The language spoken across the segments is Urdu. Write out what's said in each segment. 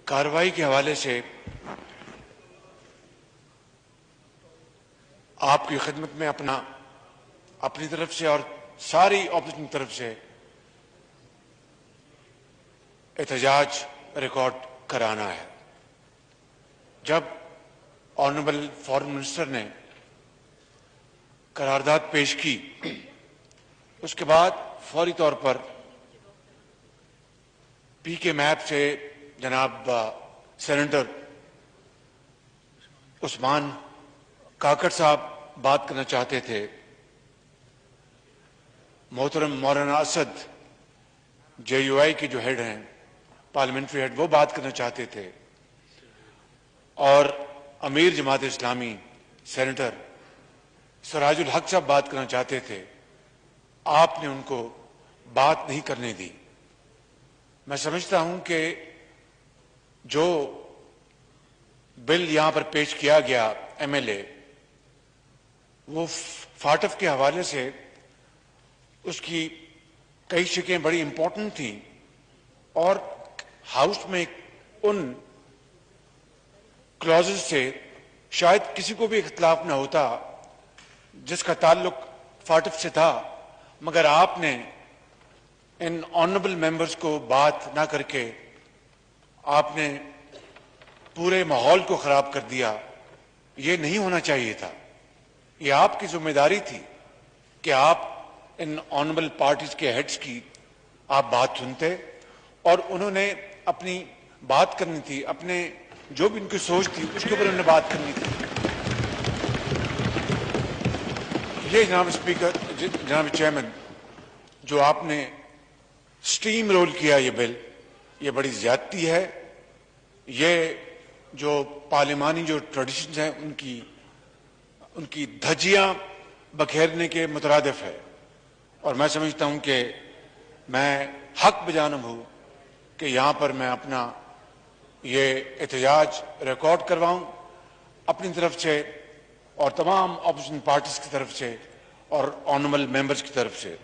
کارروائی کے حوالے سے آپ کی خدمت میں اپنی طرف سے اور ساری اپوزیشن کی طرف سے احتجاج ریکارڈ کرانا ہے۔ جب آنریبل فارن منسٹر نے قرارداد پیش کی، اس کے بعد فوری طور پر پی کے میپ سے جناب سینیٹر عثمان کاکڑ صاحب بات کرنا چاہتے تھے، محترم مولانا اسد جے یو آئی کے جو ہیڈ ہیں، پارلیمنٹری ہیڈ، وہ بات کرنا چاہتے تھے، اور امیر جماعت اسلامی سینیٹر سراج الحق صاحب بات کرنا چاہتے تھے۔ آپ نے ان کو بات نہیں کرنے دی۔ میں سمجھتا ہوں کہ جو بل یہاں پر پیش کیا گیا ایم ایل اے، وہ فاٹف کے حوالے سے اس کی کئی شکیں بڑی امپورٹنٹ تھیں، اور ہاؤس میں ان کلوزز سے شاید کسی کو بھی اختلاف نہ ہوتا جس کا تعلق فاٹف سے تھا، مگر آپ نے ان آنریبل ممبرز کو بات نہ کر کے آپ نے پورے ماحول کو خراب کر دیا۔ یہ نہیں ہونا چاہیے تھا۔ یہ آپ کی ذمہ داری تھی کہ آپ ان آنریبل پارٹیز کے ہیڈز کی آپ بات سنتے، اور انہوں نے اپنی بات کرنی تھی، اپنے جو بھی ان کی سوچ تھی اس کے اوپر انہوں نے بات کرنی تھی۔ یہ جناب اسپیکر، جناب چیئرمین، جو آپ نے سٹیم رول کیا یہ بل، یہ بڑی زیادتی ہے۔ یہ جو پارلیمانی جو ٹریڈیشنز ہیں ان کی دھجیاں بکھیرنے کے مترادف ہے، اور میں سمجھتا ہوں کہ میں حق بجانب ہوں کہ یہاں پر میں اپنا یہ احتجاج ریکارڈ کرواؤں اپنی طرف سے اور تمام اپوزیشن پارٹیز کی طرف سے اور آنریبل ممبرز کی طرف سے۔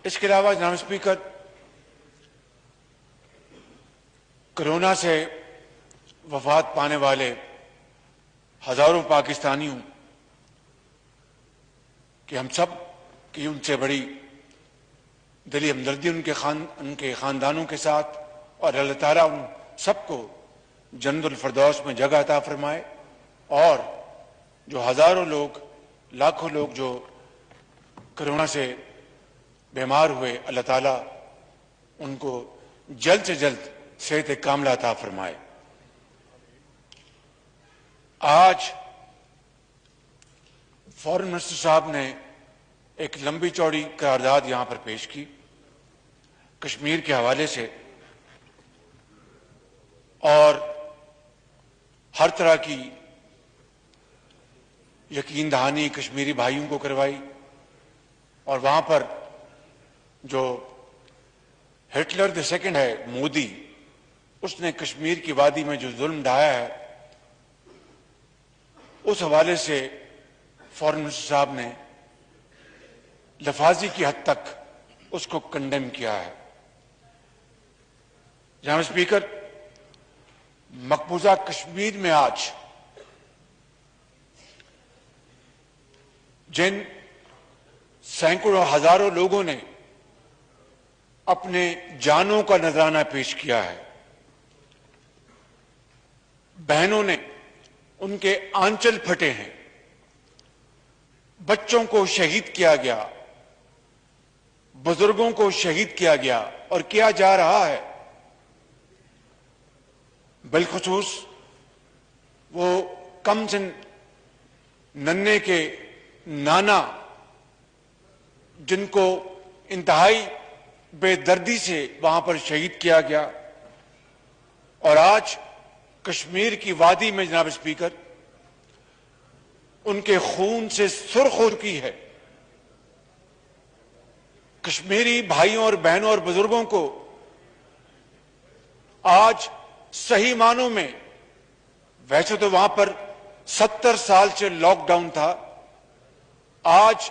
اس کے علاوہ جناب اسپیکر، کرونا سے وفات پانے والے ہزاروں پاکستانیوں کہ ہم سب کی ان سے بڑی دلی ہمدردی ان کے خاندانوں کے ساتھ، اور اللہ تعالیٰ ان سب کو جنت الفردوس میں جگہ عطا فرمائے، اور جو ہزاروں لوگ، لاکھوں لوگ جو کرونا سے بیمار ہوئے، اللہ تعالیٰ ان کو جلد سے جلد صحت کاملہ عطا فرمائے۔ آج فارن منسٹر صاحب نے ایک لمبی چوڑی قرارداد یہاں پر پیش کی کشمیر کے حوالے سے، اور ہر طرح کی یقین دہانی کشمیری بھائیوں کو کروائی، اور وہاں پر جو ہٹلر دی سیکنڈ ہے مودی، اس نے کشمیر کی وادی میں جو ظلم ڈھایا ہے، اس حوالے سے فارن منسٹر صاحب نے لفاظی کی حد تک اس کو کنڈیم کیا ہے۔ جناب اسپیکر، مقبوضہ کشمیر میں آج جن سینکڑوں ہزاروں لوگوں نے اپنے جانوں کا نذرانہ پیش کیا ہے، بہنوں نے ان کے آنچل پھٹے ہیں، بچوں کو شہید کیا گیا، بزرگوں کو شہید کیا گیا اور کیا جا رہا ہے۔ بالخصوص وہ کم سن ننھے کے نانا، جن کو انتہائی بے دردی سے وہاں پر شہید کیا گیا، اور آج کشمیر کی وادی میں جناب اسپیکر ان کے خون سے سرخ ہو چکی ہے۔ کشمیری بھائیوں اور بہنوں اور بزرگوں کو آج صحیح معنوں میں، ویسے تو وہاں پر 70 سال سے لاک ڈاؤن تھا، آج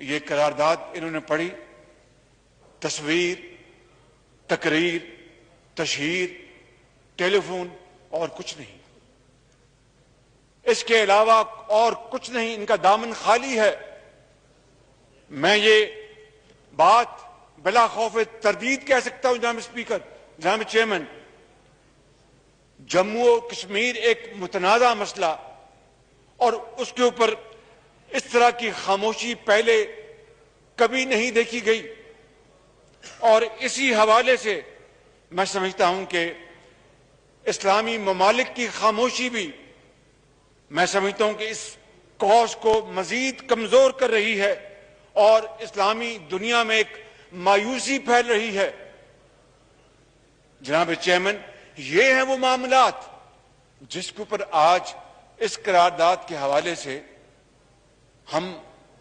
یہ قرارداد انہوں نے پڑھی، تصویر، تقریر، تشہیر، ٹیلی فون اور کچھ نہیں، اس کے علاوہ اور کچھ نہیں، ان کا دامن خالی ہے۔ میں یہ بات بلا خوف تردید کہہ سکتا ہوں جناب اسپیکر، جناب چیئرمین، جموں و کشمیر ایک متنازع مسئلہ اور اس کے اوپر اس طرح کی خاموشی پہلے کبھی نہیں دیکھی گئی، اور اسی حوالے سے میں سمجھتا ہوں کہ اسلامی ممالک کی خاموشی بھی میں سمجھتا ہوں کہ اس کاز کو مزید کمزور کر رہی ہے اور اسلامی دنیا میں ایک مایوسی پھیل رہی ہے۔ جناب چیئرمین، یہ ہیں وہ معاملات جس کے اوپر آج اس قرارداد کے حوالے سے ہم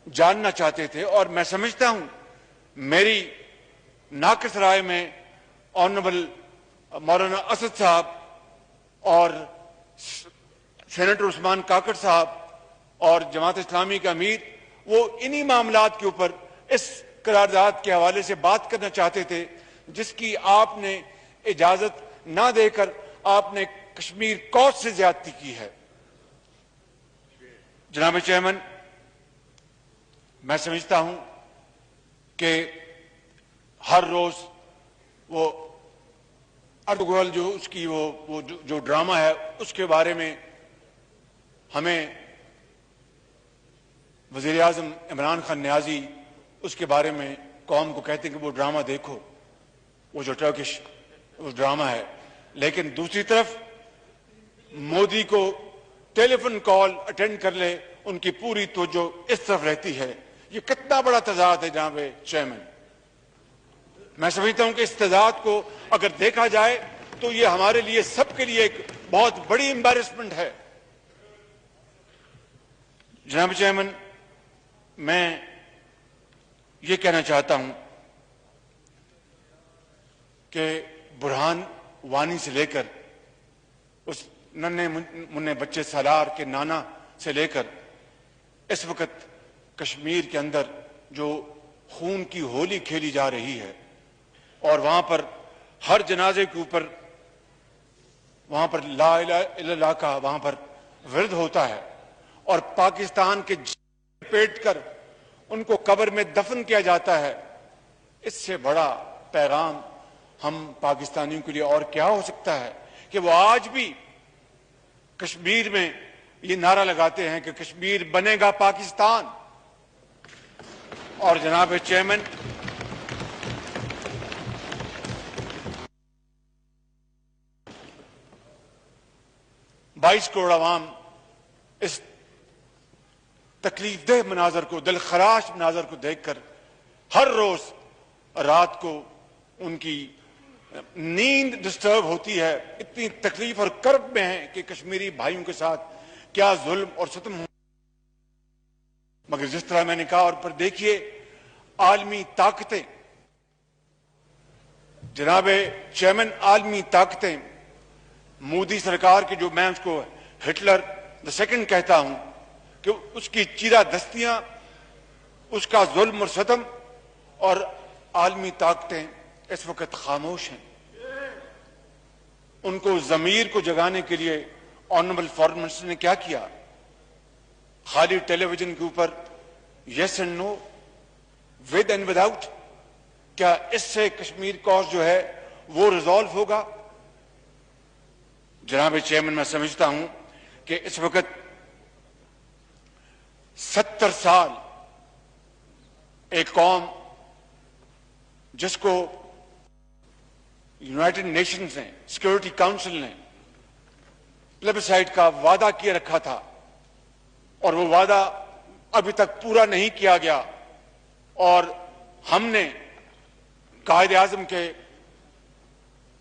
جاننا چاہتے تھے، اور میں سمجھتا ہوں میری ناقص رائے میں آنریبل مولانا اسد صاحب اور سینیٹر عثمان کاکڑ صاحب اور جماعت اسلامی کا امیر وہ انہی معاملات کے اوپر اس قرارداد کے حوالے سے بات کرنا چاہتے تھے، جس کی آپ نے اجازت نہ دے کر آپ نے کشمیر کوسٹ سے زیادتی کی ہے۔ جناب چیئرمین، میں سمجھتا ہوں کہ ہر روز وہ اردوغل جو اس کی وہ جو ڈرامہ ہے اس کے بارے میں ہمیں وزیر اعظم عمران خان نیازی اس کے بارے میں قوم کو کہتے ہیں کہ وہ ڈرامہ دیکھو، وہ جو ٹرکش وہ ڈرامہ ہے، لیکن دوسری طرف مودی کو ٹیلی فون کال اٹینڈ کر لے ان کی پوری توجہ اس طرف رہتی ہے۔ یہ کتنا بڑا تضاد ہے جناب چیئرمین۔ میں سمجھتا ہوں کہ اس تضاد کو اگر دیکھا جائے تو یہ ہمارے لیے سب کے لیے ایک بہت بڑی امبیرسمنٹ ہے۔ جناب چیئرمین، میں یہ کہنا چاہتا ہوں کہ برہان وانی سے لے کر اس ننھے مننے بچے سالار کے نانا سے لے کر اس وقت کشمیر کے اندر جو خون کی ہولی کھیلی جا رہی ہے، اور وہاں پر ہر جنازے کے اوپر وہاں پر لا الہ الا اللہ کا وہاں پر ورد ہوتا ہے، اور پاکستان کے پیٹ کر ان کو قبر میں دفن کیا جاتا ہے، اس سے بڑا پیغام ہم پاکستانیوں کے لیے اور کیا ہو سکتا ہے کہ وہ آج بھی کشمیر میں یہ نعرہ لگاتے ہیں کہ کشمیر بنے گا پاکستان۔ اور جناب چیئرمین، بائیس کروڑ عوام اس تکلیف دہ مناظر کو، دلخراش مناظر کو دیکھ کر ہر روز رات کو ان کی نیند ڈسٹرب ہوتی ہے، اتنی تکلیف اور کرب میں ہیں کہ کشمیری بھائیوں کے ساتھ کیا ظلم اور ستم ہو۔ مگر جس طرح میں نے کہا، اور پر دیکھیے عالمی طاقتیں، جناب چیئرمین، عالمی طاقتیں مودی سرکار کی جو میں اس کو ہٹلر دی سیکنڈ کہتا ہوں کہ اس کی چیرہ دستیاں، اس کا ظلم اور ستم، اور عالمی طاقتیں اس وقت خاموش ہیں۔ ان کو ضمیر کو جگانے کے لیے آنریبل فارن منسٹر نے کیا کیا؟ خالی ٹیلی ویژن کے اوپر yes and no, with and without, کیا اس سے کشمیر کاز جو ہے وہ ریزالو ہوگا؟ جناب چیئرمین، میں سمجھتا ہوں کہ اس وقت 70 سال ایک قوم جس کو یونائٹڈ نیشنز نے، سیکورٹی کاؤنسل نے پلیبسائٹ کا وعدہ کیے رکھا تھا، اور وہ وعدہ ابھی تک پورا نہیں کیا گیا، اور ہم نے قائد اعظم کے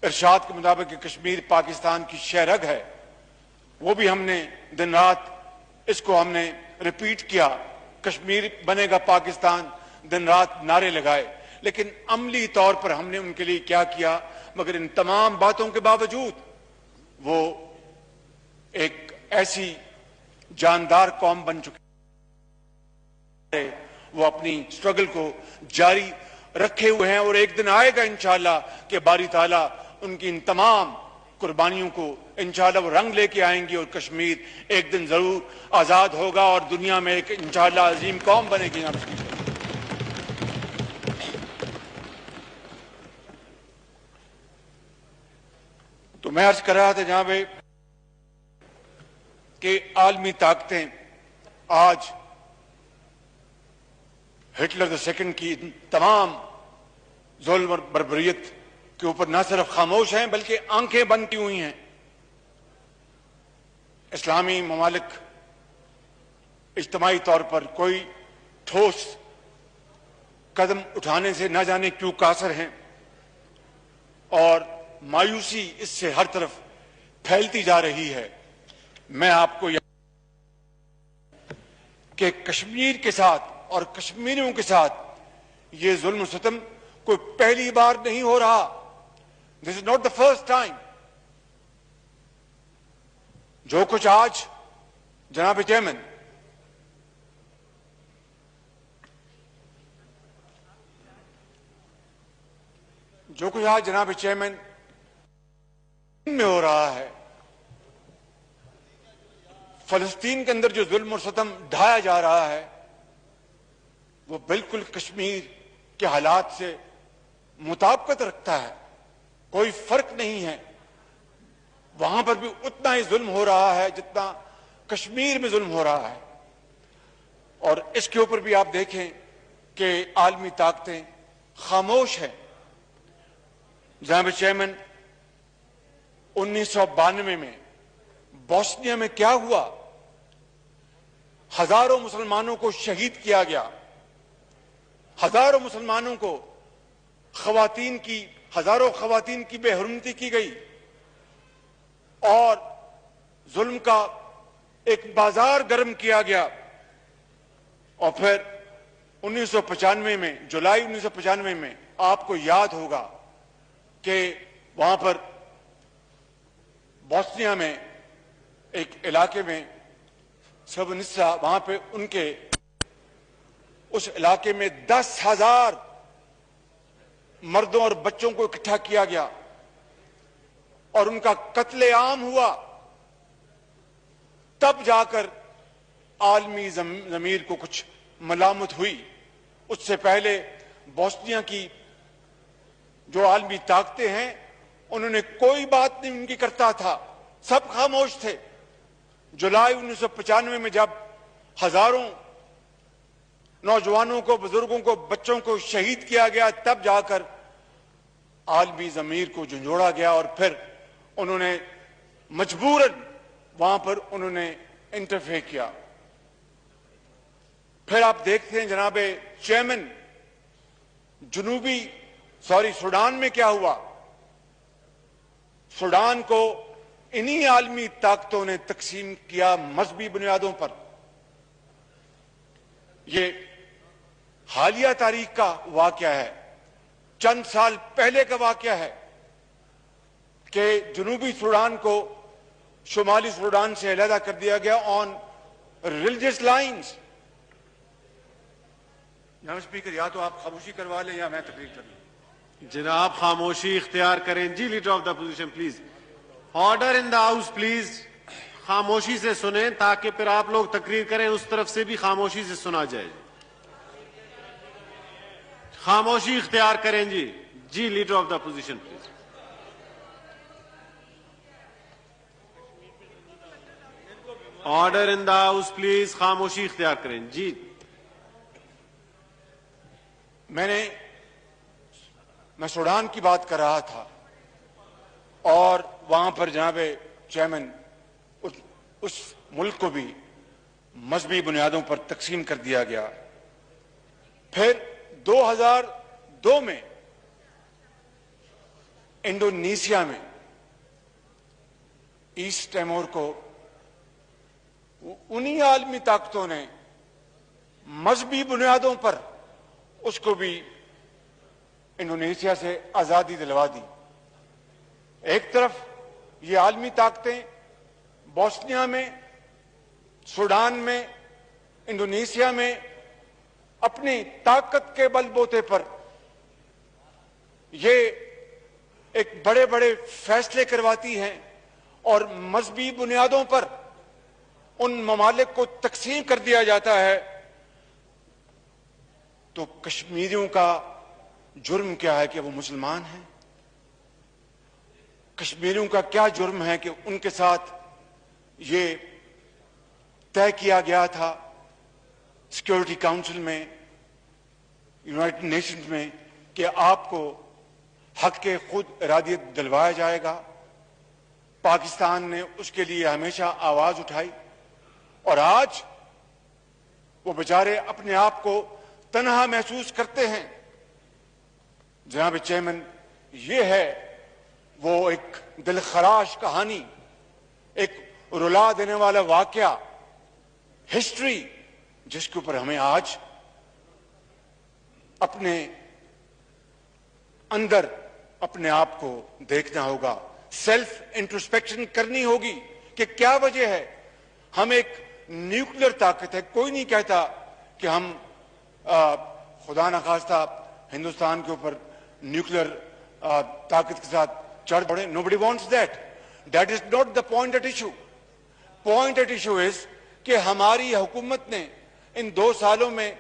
ارشاد کے مطابق کہ کشمیر پاکستان کی شہرگ ہے، وہ بھی ہم نے دن رات اس کو ہم نے ریپیٹ کیا، کشمیر بنے گا پاکستان، دن رات نعرے لگائے، لیکن عملی طور پر ہم نے ان کے لیے کیا کیا؟ مگر ان تمام باتوں کے باوجود وہ ایک ایسی جاندار قوم بن چکی ہے، وہ اپنی سٹرگل کو جاری رکھے ہوئے ہیں، اور ایک دن آئے گا انشاءاللہ کہ باری تعالیٰ ان کی ان تمام قربانیوں کو انشاءاللہ وہ رنگ لے کے آئیں گی، اور کشمیر ایک دن ضرور آزاد ہوگا اور دنیا میں ایک انشاءاللہ عظیم قوم بنے گی. تو میں عرض کر رہا تھا جہاں پہ کہ عالمی طاقتیں آج ہٹلر the second کی تمام ظلم اور بربریت کے اوپر نہ صرف خاموش ہیں بلکہ آنکھیں بند کی ہوئی ہیں. اسلامی ممالک اجتماعی طور پر کوئی ٹھوس قدم اٹھانے سے نہ جانے کیوں قاصر ہیں، اور مایوسی اس سے ہر طرف پھیلتی جا رہی ہے. میں آپ کو کہ کشمیر کے ساتھ اور کشمیریوں کے ساتھ یہ ظلم و ستم کوئی پہلی بار نہیں ہو رہا. This is not the first time. جو کچھ آج جناب چیئرمین میں ہو رہا ہے، فلسطین کے اندر جو ظلم اور ستم ڈھایا جا رہا ہے، وہ بالکل کشمیر کے حالات سے مطابقت رکھتا ہے. کوئی فرق نہیں ہے. وہاں پر بھی اتنا ہی ظلم ہو رہا ہے جتنا کشمیر میں ظلم ہو رہا ہے. اور اس کے اوپر بھی آپ دیکھیں کہ عالمی طاقتیں خاموش ہیں. جناب چیئرمین 1992 میں بوسنیا میں کیا ہوا؟ ہزاروں مسلمانوں کو شہید کیا گیا، ہزاروں مسلمانوں کو ہزاروں خواتین کی بے حرمتی کی گئی، اور ظلم کا ایک بازار گرم کیا گیا. اور پھر 1995 میں جولائی 1995 میں آپ کو یاد ہوگا کہ وہاں پر بوسنیا میں ایک علاقے میں سربنسا، وہاں پہ ان کے اس علاقے میں 10,000 مردوں اور بچوں کو اکٹھا کیا گیا اور ان کا قتل عام ہوا. تب جا کر عالمی ضمیر کو کچھ ملامت ہوئی. اس سے پہلے بوسنیا کی جو عالمی طاقتیں ہیں انہوں نے کوئی بات نہیں ان کی کرتا تھا، سب خاموش تھے. جولائی 1995 میں جب ہزاروں نوجوانوں کو، بزرگوں کو، بچوں کو شہید کیا گیا، تب جا کر عالمی ضمیر کو جھنجھوڑا گیا، اور پھر انہوں نے مجبوراً وہاں پر انہوں نے انٹرفیئر کیا. پھر آپ دیکھتے ہیں جناب چیئرمین سوڈان میں کیا ہوا؟ سوڈان کو انہی عالمی طاقتوں نے تقسیم کیا مذہبی بنیادوں پر. یہ حالیہ تاریخ کا واقعہ ہے، چند سال پہلے کا واقعہ ہے کہ جنوبی سوڈان کو شمالی سوڈان سے علیحدہ کر دیا گیا آن ریلیجس لائنز. جناب اسپیکر، یا تو آپ خاموشی کروا لیں یا میں تقریر کر لوں. جناب خاموشی اختیار کریں. جی leader of the opposition please. Order in the house please. خاموشی سے سنیں تاکہ پھر آپ لوگ تقریر کریں، اس طرف سے بھی خاموشی سے سنا جائے. خاموشی اختیار کریں. جی leader of the opposition please. Order in the house please. خاموشی اختیار کریں. جی میں سوڈان کی بات کر رہا تھا، اور وہاں پر جناب چیئرمین اس ملک کو بھی مذہبی بنیادوں پر تقسیم کر دیا گیا. پھر 2002 میں انڈونیشیا میں ایسٹ ٹیمور کو انہی عالمی طاقتوں نے مذہبی بنیادوں پر اس کو بھی انڈونیشیا سے آزادی دلوا دی. ایک طرف یہ عالمی طاقتیں بوسنیا میں، سوڈان میں، انڈونیشیا میں اپنی طاقت کے بل بوتے پر یہ ایک بڑے بڑے فیصلے کرواتی ہیں اور مذہبی بنیادوں پر ان ممالک کو تقسیم کر دیا جاتا ہے، تو کشمیریوں کا جرم کیا ہے کہ وہ مسلمان ہیں؟ کشمیریوں کا کیا جرم ہے کہ ان کے ساتھ یہ طے کیا گیا تھا سیکورٹی کاؤنسل میں، یونائٹڈ نیشنز میں، کہ آپ کو حق کے خود ارادیت دلوایا جائے گا؟ پاکستان نے اس کے لیے ہمیشہ آواز اٹھائی، اور آج وہ بیچارے اپنے آپ کو تنہا محسوس کرتے ہیں۔ جناب چیئرمین، یہ ہے وہ ایک دل خراش کہانی، ایک رلا دینے والا واقعہ، ہسٹری، جس کے اوپر ہمیں آج اپنے اندر اپنے آپ کو دیکھنا ہوگا، سیلف انٹروسپیکشن کرنی ہوگی کہ کیا وجہ ہے۔ ہم ایک نیوکلیر طاقت ہے، کوئی نہیں کہتا کہ ہم خدا نخواستہ ہندوستان کے اوپر نیوکلیر طاقت کے ساتھ چڑھ پڑے۔ Nobody wants that. That is not the point at issue. Point at issue is کہ ہماری حکومت نے ان 2 سالوں میں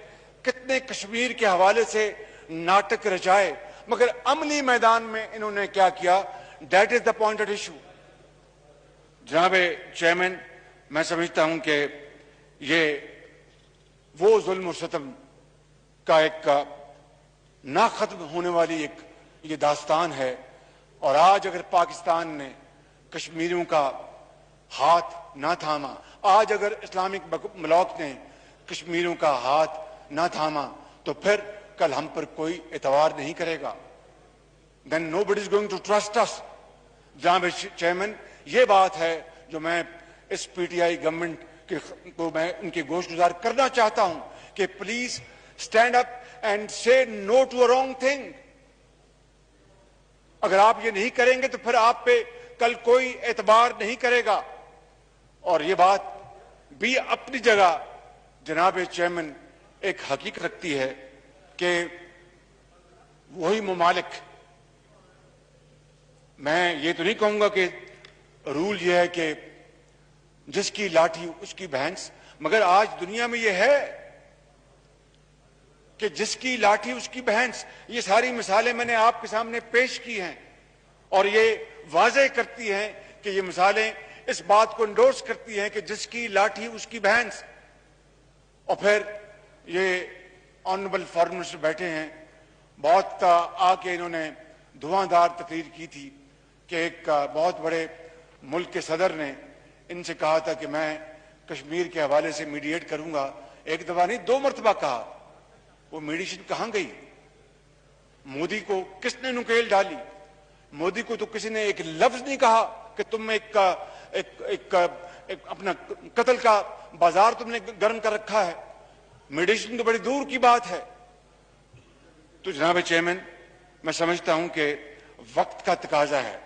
کتنے کشمیر کے حوالے سے ناٹک رچائے، مگر عملی میدان میں انہوں نے کیا کیا؟ That is the point at issue. جناب چیئرمین، میں سمجھتا ہوں کہ یہ وہ ظلم و ستم کا ایک نہ ختم ہونے والی ایک یہ داستان ہے، اور آج اگر پاکستان نے کشمیریوں کا ہاتھ نہ تھاما، آج اگر اسلامک بلاک نے کشمیریوں کا ہاتھ نہ تھاما، تو پھر کل ہم پر کوئی اعتبار نہیں کرے گا۔ Then nobody is going to trust us. جناب چیئرمین، یہ بات ہے جو میں اس پی ٹی آئی گورنمنٹ کو میں ان کی گوش گزار کرنا چاہتا ہوں کہ پلیز اسٹینڈ اپ اینڈ سے نو ٹو اے رانگ تھنگ۔ اگر آپ یہ نہیں کریں گے تو پھر آپ پہ کل کوئی اعتبار نہیں کرے گا۔ اور یہ بات بھی اپنی جگہ جناب چیئرمین ایک حقیقت رکھتی ہے کہ وہی ممالک، میں یہ تو نہیں کہوں گا کہ رول یہ ہے کہ جس کی لاٹھی اس کی بھینس، مگر آج دنیا میں یہ ہے کہ جس کی لاٹھی اس کی بھینس۔ یہ ساری مثالیں میں نے آپ کے سامنے پیش کی ہیں، اور یہ واضح کرتی ہیں کہ یہ مثالیں اس بات کو انڈورس کرتی ہیں کہ جس کی لاٹھی اس کی بھینس۔ اور پھر یہ آنریبل فارن منسٹر بیٹھے ہیں، بہت آ کے انہوں نے دھواں دار تقریر کی تھی کہ ایک بہت بڑے ملک کے صدر نے ان سے کہا تھا کہ میں کشمیر کے حوالے سے میڈیٹ کروں گا۔ ایک دفعہ نہیں، 2 مرتبہ کہا۔ وہ میڈیشن کہاں گئی؟ مودی کو کس نے نکیل ڈالی؟ مودی کو تو کسی نے ایک لفظ نہیں کہا کہ تم ایک اپنا قتل کا بازار تم نے گرم کر رکھا ہے۔ میڈیشن تو بڑی دور کی بات ہے۔ تو جناب چیئرمین، میں سمجھتا ہوں کہ وقت کا تقاضا ہے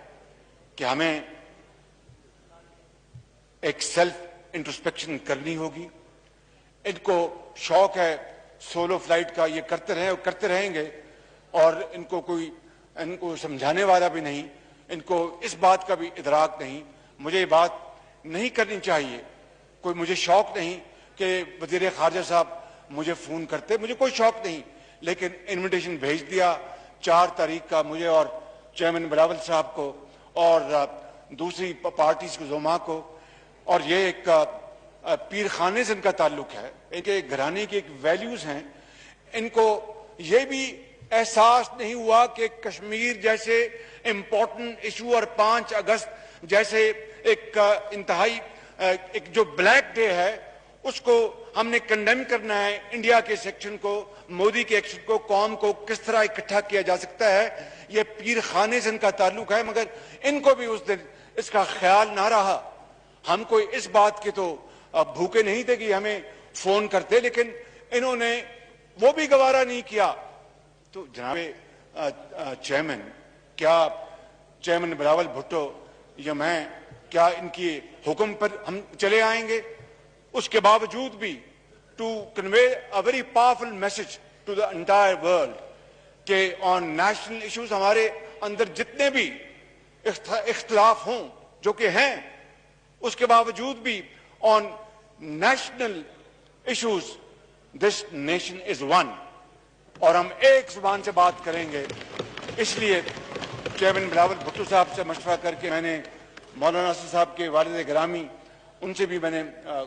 کہ ہمیں ایک سیلف انٹروسپیکشن کرنی ہوگی۔ ان کو شوق ہے سولو فلائٹ کا، یہ کرتے رہے اور کرتے رہیں گے، اور ان کو سمجھانے والا بھی نہیں، ان کو اس بات کا بھی ادراک نہیں۔ مجھے یہ بات نہیں کرنی چاہیے، کوئی مجھے شوق نہیں کہ وزیر خارجہ صاحب مجھے فون کرتے، مجھے کوئی شوق نہیں، لیکن انویٹیشن بھیج دیا 4 تاریخ کا مجھے اور چیئرمین بلاول صاحب کو اور دوسری پارٹیز کو، زوما کو، اور یہ ایک پیر خانے سے ان کا تعلق ہے، ایک گھرانے کی ایک ویلیوز ہیں۔ ان کو یہ بھی احساس نہیں ہوا کہ کشمیر جیسے امپورٹنٹ ایشو اور 5 اگست جیسے ایک انتہائی ایک جو بلیک ڈے ہے اس کو ہم نے کنڈیم کرنا ہے۔ انڈیا کے سیکشن کو، مودی کے ایکشن کو، قوم کو کس طرح اکٹھا کیا جا سکتا ہے، یہ پیر خانے سے ان کا تعلق ہے، مگر ان کو بھی اس دن اس کا خیال نہ رہا۔ ہم کوئی اس بات کے تو بھوکے نہیں تھے کہ ہمیں فون کرتے، لیکن انہوں نے وہ بھی گوارا نہیں کیا۔ تو جناب چیئرمین، کیا چیئرمین بلاول بھٹو یا میں کیا ان کی حکم پر ہم چلے آئیں گے؟ اس کے باوجود بھی to convey a very powerful message to the entire world کہ on national issues ہمارے اندر جتنے بھی اختلاف ہوں جو کہ ہیں اس کے باوجود بھی on national issues this nation is one اور ہم ایک زبان سے بات کریں گے. اس لیے چیئرمین بلاول بھٹو صاحب سے مشورہ کر کے میں نے مولانا اسد صاحب کے والد گرامی ان سے بھی میں نے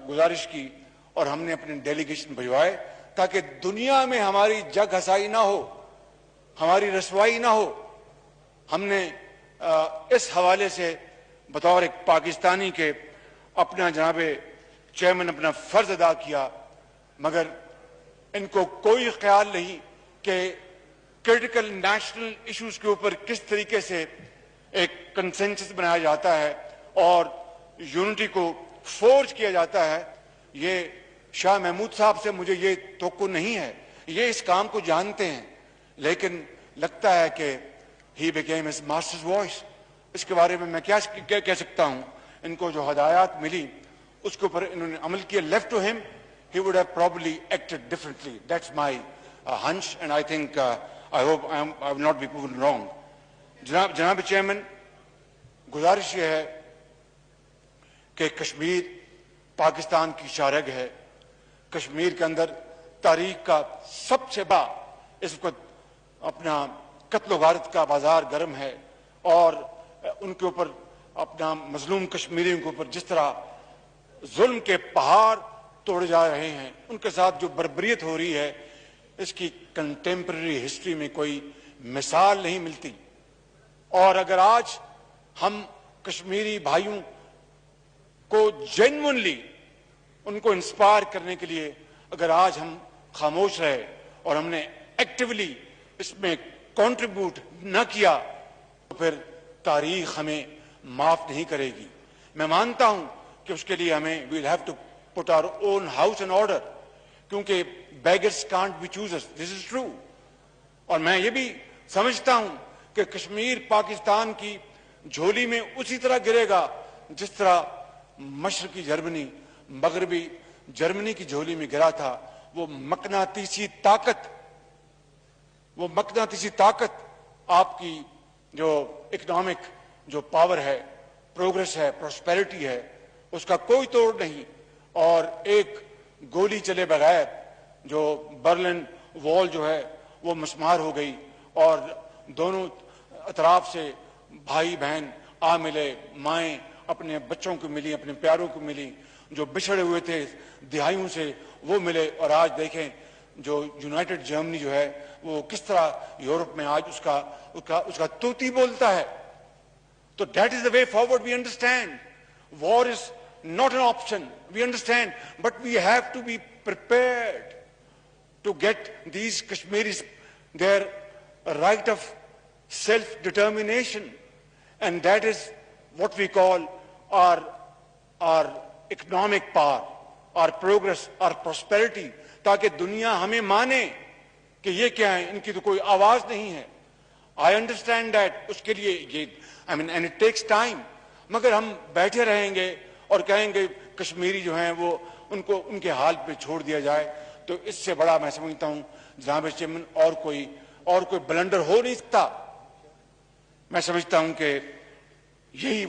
گزارش کی اور ہم نے اپنے ڈیلیگیشن بھجوائے تاکہ دنیا میں ہماری جگ ہسائی نہ ہو, ہماری رسوائی نہ ہو. ہم نے اس حوالے سے بطور ایک پاکستانی کے اپنا جناب چیئرمین اپنا فرض ادا کیا, مگر ان کو کوئی خیال نہیں کہ کرٹیکل نیشنل ایشوز کے اوپر کس طریقے سے ایک کنسنسس بنایا جاتا ہے اور یونٹی کو فورج کیا جاتا ہے. یہ شاہ محمود صاحب سے مجھے یہ توقع نہیں ہے, یہ اس کام کو جانتے ہیں, لیکن لگتا ہے کہ he became his master's voice. اس کے بارے میں میں کیا کہہ سکتا ہوں. ان کو جو ہدایات ملی اس کے اوپر انہوں نے عمل کیا. لیفٹ ٹو ہم he would have probably acted differently. That's my hunch, and I think I hope I will not be proven wrong. جناب چیئرمین, گزارش یہ ہے کہ کشمیر پاکستان کی شارگ ہے. کشمیر کے اندر تاریخ کا سب سے بڑا اس وقت اپنا قتل و غارت کا بازار گرم ہے اور ان کے اوپر اپنا مظلوم کشمیریوں کے اوپر جس طرح ظلم کے پہاڑ توڑے جا رہے ہیں, ان کے ساتھ جو بربریت ہو رہی ہے, اس کی کنٹمپرری ہسٹری میں کوئی مثال نہیں ملتی. اور اگر آج ہم کشمیری بھائیوں کو جینوئنلی ان کو انسپائر کرنے کے لیے اگر آج ہم خاموش رہے اور ہم نے ایکٹیولی اس میں کنٹریبیوٹ نہ کیا تو پھر تاریخ ہمیں معاف نہیں کرے گی. میں مانتا ہوں کہ اس کے لیے ہمیں we'll have to put our own house in order, کیونکہ beggars can't be choosers. This is true. اور میں یہ بھی سمجھتا ہوں کہ کشمیر پاکستان کی جھولی میں اسی طرح گرے گا جس طرح مشرقی جرمنی مغربی جرمنی کی جھولی میں گرا تھا. وہ مقناطیسی طاقت آپ کی جو اکنامک جو پاور ہے, پروگریس ہے, پراسپیرٹی ہے, اس کا کوئی توڑ نہیں. اور ایک گولی چلے بغیر جو برلن وال جو ہے وہ مسمار ہو گئی اور دونوں اطراف سے بھائی بہن آ ملے, مائیں اپنے بچوں کو ملی, اپنے پیاروں کو ملی, جو بچھڑے ہوئے تھے دہائیوں سے وہ ملے. اور آج دیکھیں جو یونائٹڈ جرمنی جو ہے وہ کس طرح یورپ میں آج اس کا توتی بولتا ہے. تو that is the way forward. We understand war is not an option, we understand, but we have to be prepared to get these Kashmiris their right of self-determination, and that is what we call our economic power, our progress, our prosperity, تاکہ دنیا ہمیں مانے کہ یہ کیا ہے, ان کی تو کوئی آواز نہیں ہے. I understand that اس کے لیے and it takes time, مگر ہم بیٹھے رہیں گے اور کہیں گے کشمیری جو ہیں وہ ان کو ان کے حال پہ چھوڑ دیا جائے, تو اس سے بڑا میں سمجھتا ہوں جناب چیئرمین اور کوئی بلنڈر ہو نہیں سکتا. میں سمجھتا ہوں کہ یہی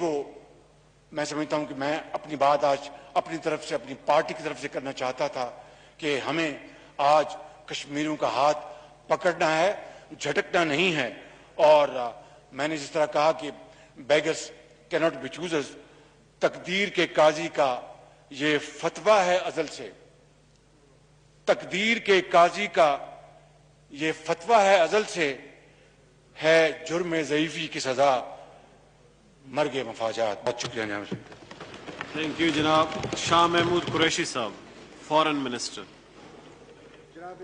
میں سمجھتا ہوں کہ میں اپنی بات آج اپنی طرف سے اپنی پارٹی کی طرف سے کرنا چاہتا تھا کہ ہمیں آج کشمیریوں کا ہاتھ پکڑنا ہے, جھٹکنا نہیں ہے. اور میں نے جس طرح کہا کہ بیگرز کیناٹ بی چوزرز, تقدیر کے قاضی کا یہ فتویٰ ہے ازل سے, تقدیر کے قاضی کا یہ فتویٰ ہے ازل سے, ہے جرم ضعیفی کی سزا مرگ مفاجات. بہت شکریہ جناب. تھینک یو جناب. شاہ محمود قریشی صاحب, فارن منسٹر. جناب